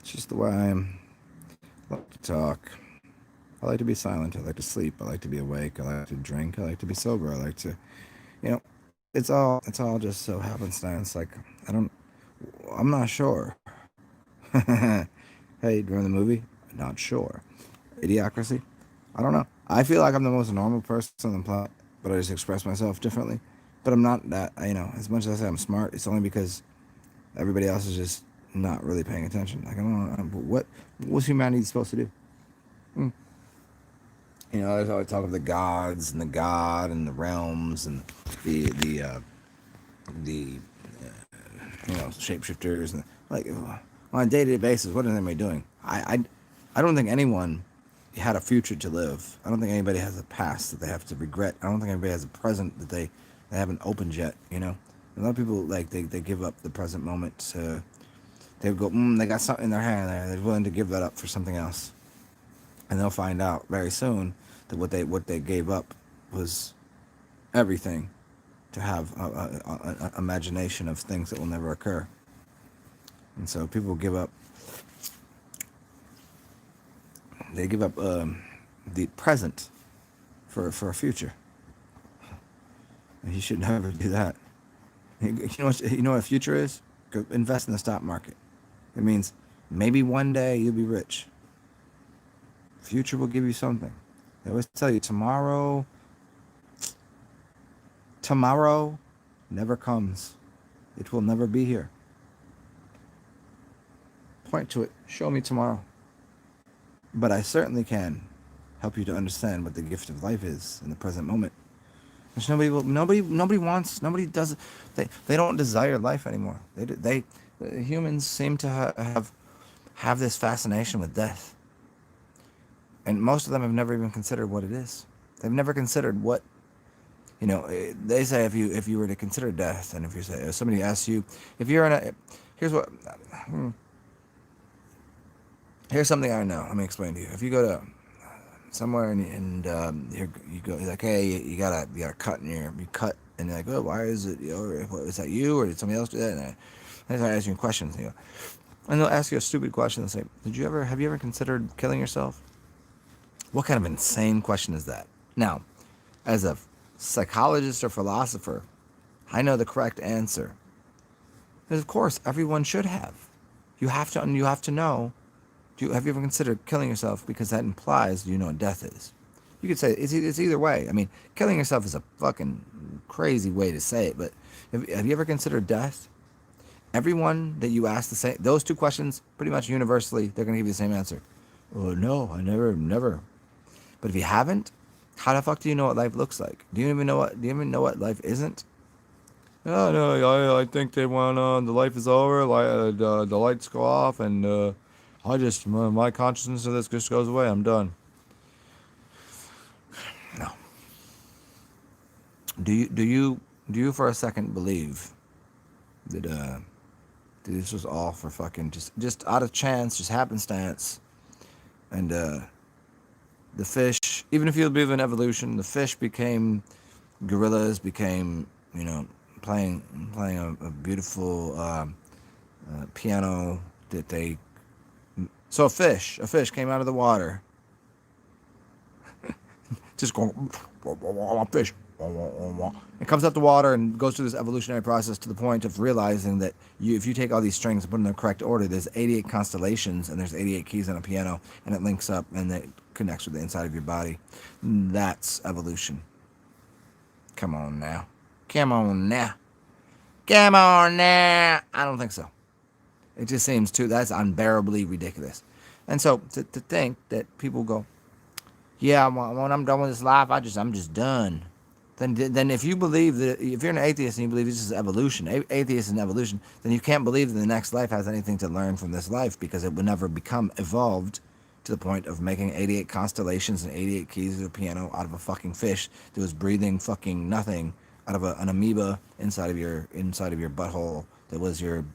It's just the way I am. I like to talk. I like to be silent. I like to sleep. I like to be awake. I like to drink. I like to be sober. I like to, you know, it's all just so happenstance. Like I don't, I'm not sure. Hey, during the movie, not sure. Idiocracy. I don't know. I feel like I'm the most normal person on the planet, but I just express myself differently. But I'm not that. As much as I say I'm smart, it's only because everybody else is just not really paying attention. Like I don't know what's humanity supposed to do? Hmm. There's always talk of the gods and the god and the realms and the shapeshifters and like on a day-to-day basis. What is anybody doing? I don't think anyone had a future to live. I don't think anybody has a past that they have to regret. I don't think anybody has a present that they haven't opened yet. A lot of people like they give up the present moment to they go they got something in their hand, they're willing to give that up for something else, and they'll find out very soon that what they gave up was everything to have a imagination of things that will never occur. And so people give up. They give up the present for a future. And you should never do that. You know what a future is? Go invest in the stock market. It means maybe one day you'll be rich. Future will give you something. They always tell you tomorrow never comes. It will never be here. Point to it. Show me tomorrow. But I certainly can help you to understand what the gift of life is in the present moment. Which nobody wants, nobody does. They don't desire life anymore. Humans seem to have this fascination with death, and most of them have never even considered what it is. They've never considered what They say if you were to consider death, and if somebody asks you if you're in a here's what here's something I know. Let me explain to you. If you go to somewhere and you go you're like, hey, you got a cut in your you cut, and you're like, oh, why is it? Is that you, or did somebody else do that? And they start asking you questions, and they'll ask you a stupid question and say, have you ever considered killing yourself? What kind of insane question is that? Now, as a psychologist or philosopher, I know the correct answer. Because of course, everyone should have. You have to know. Have you ever considered killing yourself? Because that implies you know what death is. You could say it's either way. I mean, killing yourself is a fucking crazy way to say it, but have you ever considered death? Everyone that you ask those two questions, pretty much universally, they're going to give you the same answer. Oh no, I never. But if you haven't, how the fuck do you know what life looks like? Do you even know what life isn't? Oh no, I think they want the life is over, the lights go off, and my consciousness of this just goes away. I'm done. No. Do you for a second believe that this was all for fucking just out of chance, just happenstance, and the fish, even if you believe in evolution, the fish became gorillas, became playing a beautiful piano that they. So a fish came out of the water, just going fish. It comes out the water and goes through this evolutionary process to the point of realizing that if you take all these strings and put them in the correct order, there's 88 constellations and there's 88 keys on a piano, and it links up and it connects with the inside of your body. That's evolution. Come on now. Come on now. Come on now. I don't think so. It just seems that's unbearably ridiculous. And so to think that people go, yeah, when I'm done with this life, I'm just done. Then if you believe that, if you're an atheist and you believe this is evolution, atheist and evolution, then you can't believe that the next life has anything to learn from this life, because it would never become evolved to the point of making 88 constellations and 88 keys of a piano out of a fucking fish that was breathing fucking nothing out of an amoeba inside of your butthole that was your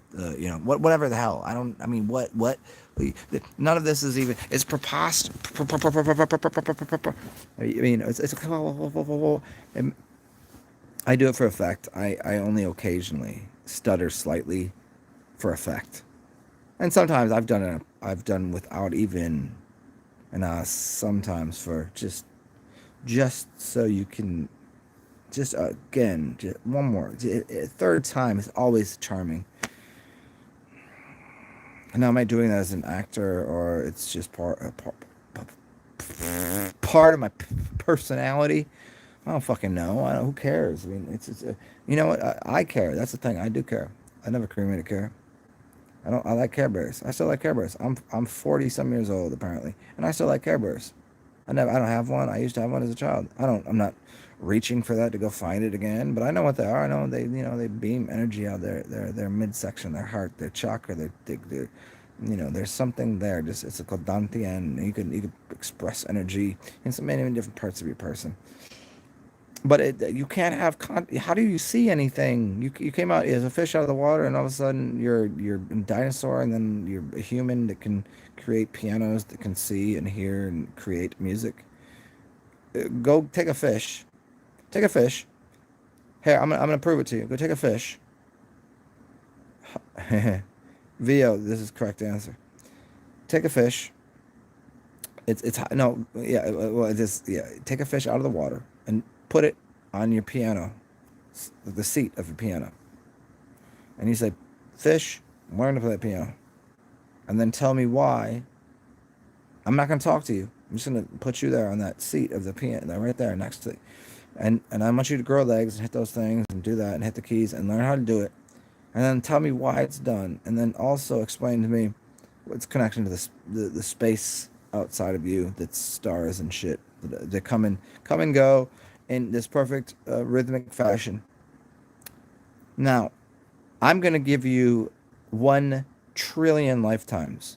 whatever the hell. I mean what none of this is even, it's preposterous. I mean it's I do it for effect. I only occasionally stutter slightly for effect, and sometimes I've done it I've done without even, and sometimes for just so you can, just again, just one more, third time is always charming. Now, am I doing that as an actor, or it's just part of my personality? I don't fucking know. Who cares? I mean, it's you know what? I care. That's the thing. I do care. I never cremated care. I don't. I like Care Bears. I still like Care Bears. I'm 40 some years old apparently, and I still like Care Bears. I don't have one. I used to have one as a child. I'm not reaching for that to go find it again, but I know what they are. I know they beam energy out their midsection, their heart, their chakra, their there's something there. Just it's called dantian. You can express energy in so many different parts of your person. But you can't have how do you see anything? You came out as a fish out of the water, and all of a sudden you're a dinosaur, and then you're a human that can create pianos, that can see and hear and create music. Go take a fish. Take a fish. Here, I'm gonna prove it to you. Go take a fish. VO, this is correct answer. Take a fish. It's no, yeah, well, it is, yeah. Take a fish out of the water and put it on your piano, the seat of the piano, and you say, "Fish, learn to play the piano," and then tell me why. I'm not gonna talk to you. I'm just gonna put you there on that seat of the piano, right there next to, and I want you to grow legs and hit those things and do that and hit the keys and learn how to do it, and then tell me why it's done, and then also explain to me what's connection to the space outside of you, that's stars and shit that come and go in this perfect rhythmic fashion. Now, I'm gonna give you 1 trillion lifetimes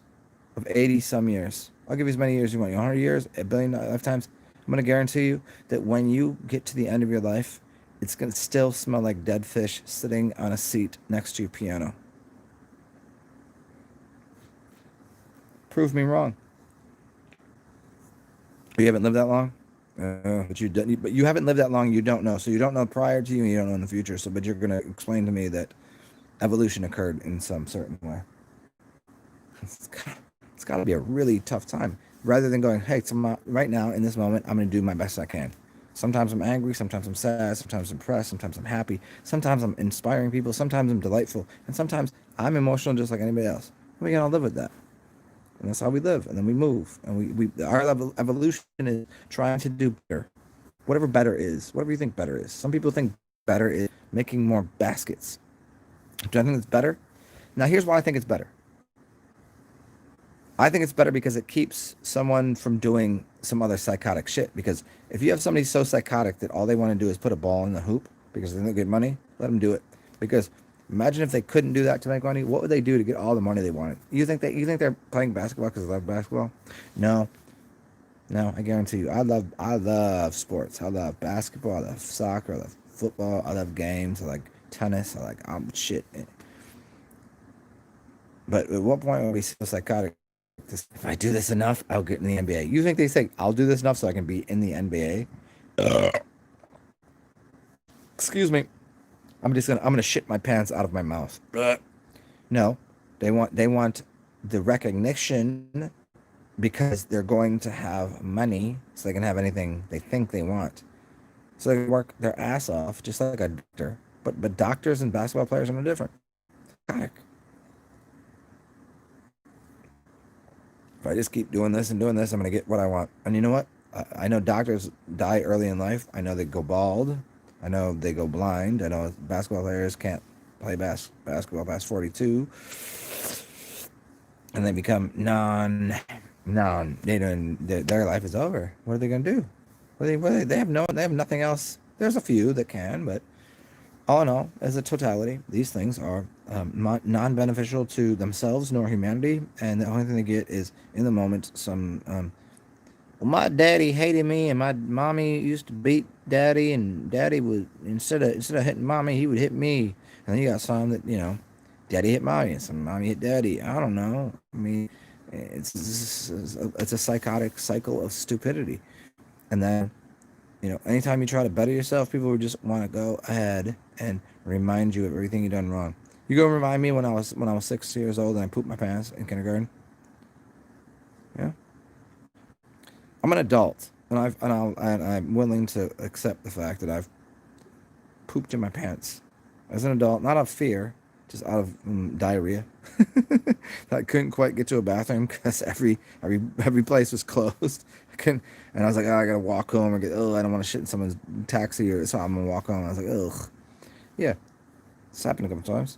of 80 some years. I'll give you as many years as you want. 100 years, a billion lifetimes. I'm gonna guarantee you that when you get to the end of your life, it's gonna still smell like dead fish sitting on a seat next to your piano. Prove me wrong. You haven't lived that long, but you haven't lived that long. You don't know, so you don't know prior to you, and you don't know in the future. So, but you're gonna explain to me that evolution occurred in some certain way. It's got to be a really tough time. Rather than going, hey, right now in this moment, I'm gonna do my best I can. Sometimes I'm angry, sometimes I'm sad, sometimes I'm impressed, sometimes I'm happy, sometimes I'm inspiring people, sometimes I'm delightful, and sometimes I'm emotional just like anybody else. We can all live with that. And that's how we live, and then we move, and our evolution is trying to do better, whatever better is, whatever you think better is. Some people think better is making more baskets. Do I think it's better? Now, here's why I think it's better. I think it's better because it keeps someone from doing some other psychotic shit. Because if you have somebody so psychotic that all they want to do is put a ball in the hoop because they don't get money, let them do it. Because imagine if they couldn't do that to make money. What would they do to get all the money they wanted? You think they're playing basketball because they love basketball? No, no. I guarantee you. I love sports. I love basketball. I love soccer. I love football. I love games. I like tennis. I like shit. But at what point are we so psychotic? If I do this enough, I'll get in the NBA. You think they say I'll do this enough so I can be in the NBA? Excuse me. I'm gonna shit my pants out of my mouth. No, they want the recognition because they're going to have money, so they can have anything they think they want. So they work their ass off just like a doctor. But doctors and basketball players are no different. Psychotic. If I just keep doing this and doing this, I'm gonna get what I want. And you know what? I know doctors die early in life. I know they go bald. I know they go blind. I know basketball players can't play basketball past 42, and they become non. Their life is over. What are they gonna do? They have nothing else. There's a few that can, but all in all, as a totality, these things are non-beneficial to themselves nor humanity, and the only thing they get is in the moment some. Well, my daddy hated me, and my mommy used to beat daddy, and daddy would instead of hitting mommy, he would hit me. And then you got some that daddy hit mommy, and some mommy hit daddy. I don't know. I mean, it's a psychotic cycle of stupidity, and then anytime you try to better yourself, people would just want to go ahead and remind you of everything you done wrong. You go remind me when I was 6 years old and I pooped my pants in kindergarten. Yeah, I'm an adult, and I'm willing to accept the fact that I've pooped in my pants as an adult, not out of fear, just out of diarrhea. I couldn't quite get to a bathroom because every place was closed. I couldn't, and I was like, oh, I gotta walk home or get. Oh, I don't want to shit in someone's taxi or so. I'm gonna walk home. I was like, ugh, yeah, it's happened a couple times.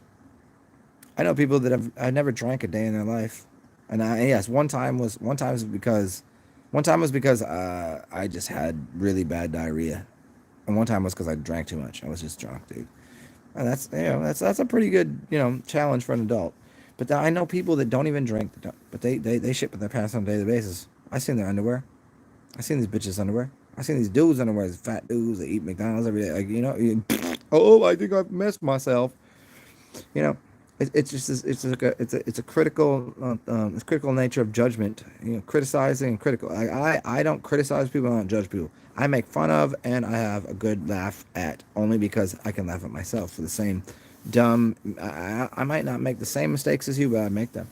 I know people that have I never drank a day in their life, and yes, one time was because I just had really bad diarrhea, and one time was because I drank too much. I was just drunk, dude. And that's a pretty good challenge for an adult. But I know people that don't even drink, but they shit with their pants on a daily basis. I seen their underwear. I seen these bitches underwear. I seen these dudes underwear. These fat dudes that eat McDonald's every day. Like oh, I think I've missed myself. You know, it's just it's a critical it's critical nature of judgment. Criticizing and critical. I don't criticize people. I don't judge people. I make fun of and I have a good laugh at only because I can laugh at myself for the same dumb. I might not make the same mistakes as you, but I make them,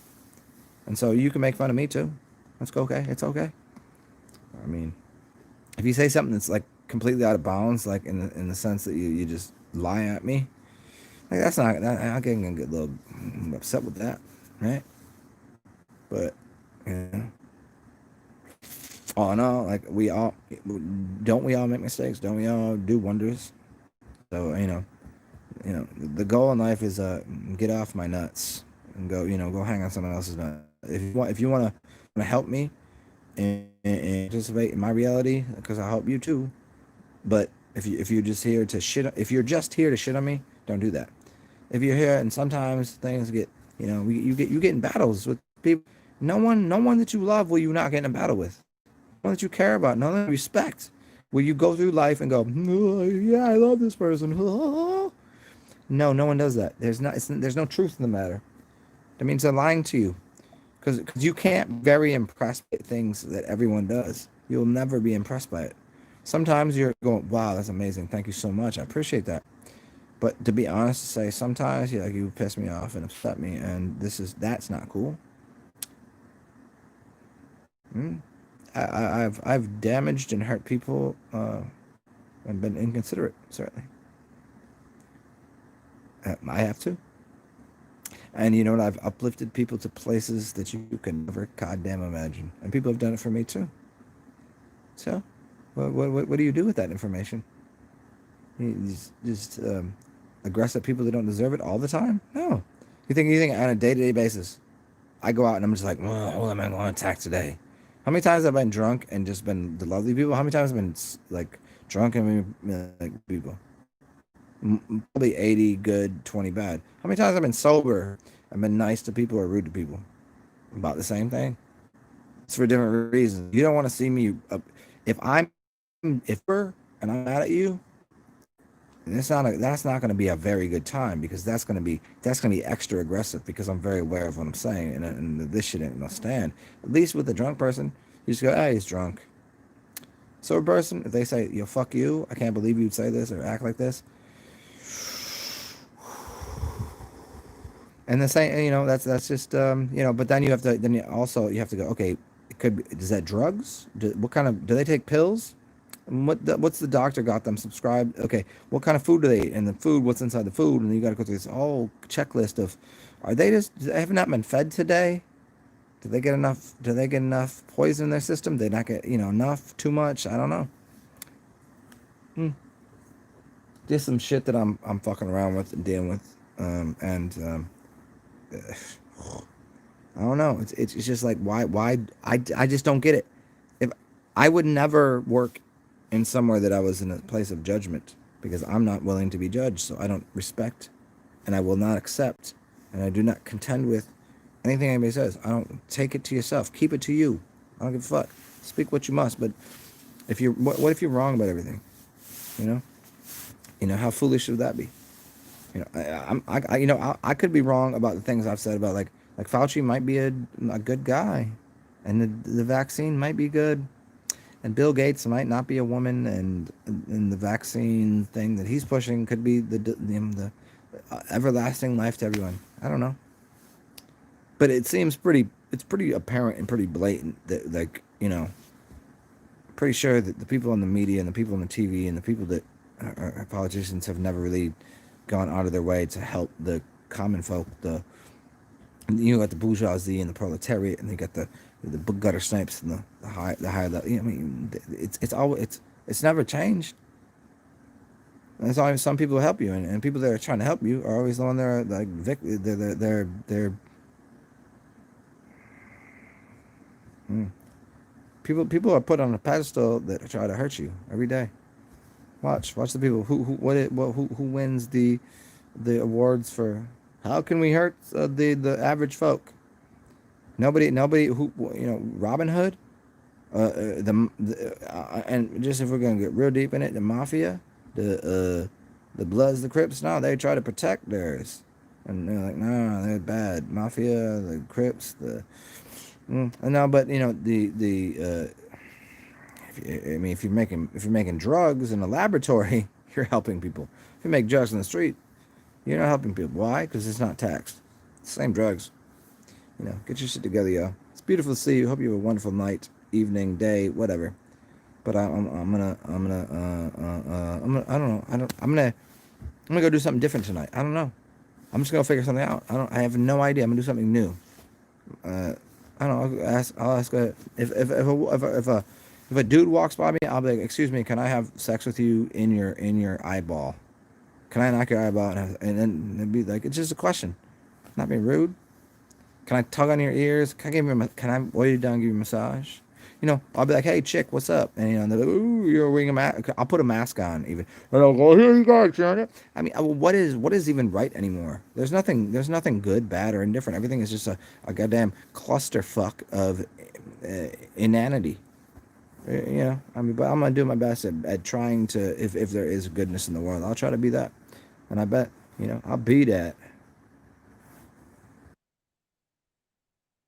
and so you can make fun of me too. That's okay. It's okay. I mean, if you say something that's like completely out of bounds, like in the sense that you just lie at me, like that's not that I can get a little upset with that, right? But you know, all in all, like we all make mistakes? Don't we all do wonders? So the goal in life is get off my nuts and go hang on someone else's nuts. If you want to help me and participate in my reality, because I help you too. But if you're just here to shit on me, don't do that. If you're here and sometimes things get you get in battles with people. No one that you love will you not get in a battle with. No one that you care about, no one that you respect. Will you go through life and go, oh, yeah, I love this person? No, no one does that. There's no truth in the matter. That means they're lying to you. Because you can't be very impressed by things that everyone does. You'll never be impressed by it. Sometimes you're going, wow, that's amazing. Thank you so much. I appreciate that. But to be honest, to say sometimes you piss me off and upset me, and that's not cool. Mm. I've damaged and hurt people and been inconsiderate. Certainly, I have to. And you know what? I've uplifted people to places that you can never goddamn imagine, and people have done it for me too. So, what do you do with that information? You just aggress at people that don't deserve it all the time? No. You think on a day-to-day basis, I go out and I'm just like, oh, am I going to attack today? How many times have I been drunk and just been the lovely people? How many times have I been like drunk and like people? Probably 80 good, 20 bad. How many times have I been sober and been nice to people or rude to people? About the same thing. It's for different reasons. You don't want to see me if I'm if we're and I'm mad at you. That's not going to be a very good time because that's going to be extra aggressive because I'm very aware of what I'm saying and this shit ain't gonna stand. At least with a drunk person, you just go, hey, he's drunk. Sober person, if they say, yo, fuck you, I can't believe you'd say this or act like this. And the same, that's just but then you have to go, okay, it could be, is that drugs? What kind of do they take pills? What's the doctor got them subscribed? Okay, what kind of food do they eat? And the food, what's inside the food? And you got to go through this whole checklist of, have not been fed today? Do they get enough poison in their system? They not get enough? Too much? I don't know. Hmm. Just some shit that I'm fucking around with and dealing with, and I don't know. It's just like why I just don't get it. If I would never work in somewhere that I was in a place of judgment because I'm not willing to be judged, so I don't respect and I will not accept and I do not contend with anything anybody says. I don't take it to yourself. Keep it to you. I don't give a fuck. Speak what you must, but if you're what if you're wrong about everything? You know? How foolish would that be? I could be wrong about the things I've said about like Fauci might be a good guy, and the vaccine might be good, and Bill Gates might not be a woman, and the vaccine thing that he's pushing could be the everlasting life to everyone. I don't know, But it seems pretty. It's pretty apparent and pretty blatant that, like, pretty sure that the people in the media and the people on the TV and the people that are politicians have never really gone out of their way to help the common folk. Got the bourgeoisie and the proletariat, and they got the gutter snipes and the high level. I mean, it's never changed. And it's always some people help you, and people that are trying to help you are always the one that are like they're people are put on a pedestal that try to hurt you every day. Watch the people who wins the awards for how can we hurt the average folk. Nobody who Robin Hood, and just if we're gonna get real deep in it, the mafia, the Bloods, the Crips. No, they try to protect theirs, and they're like, no, they're bad. Mafia, the Crips, no, but if you're making drugs in a laboratory, you're helping people. If you make drugs in the street, you're not helping people. Why? Because it's not taxed. It's the same drugs. Get your shit together, yo. It's beautiful to see you. Hope you have a wonderful night, evening, day, whatever. But I'm gonna go do something different tonight. I don't know. I'm just gonna figure something out. I have no idea. I'm gonna do something new. I don't know. I'll ask if a dude walks by me, I'll be like, "Excuse me, can I have sex with you in your eyeball? Can I knock your eyeball?" And then it'd be like, it's just a question. Not being rude. Can I tug on your ears? Can I weigh you down and give you a massage? I'll be like, "Hey, chick, what's up?" And they're like, "Ooh, you're wearing a mask." I'll put a mask on even. And I'll go, "Here you go, Johnny." I mean, what is even right anymore? There's nothing good, bad, or indifferent. Everything is just a goddamn clusterfuck of inanity. I mean, but I'm gonna do my best at trying to, if there is goodness in the world, I'll try to be that, and I bet, I'll be that.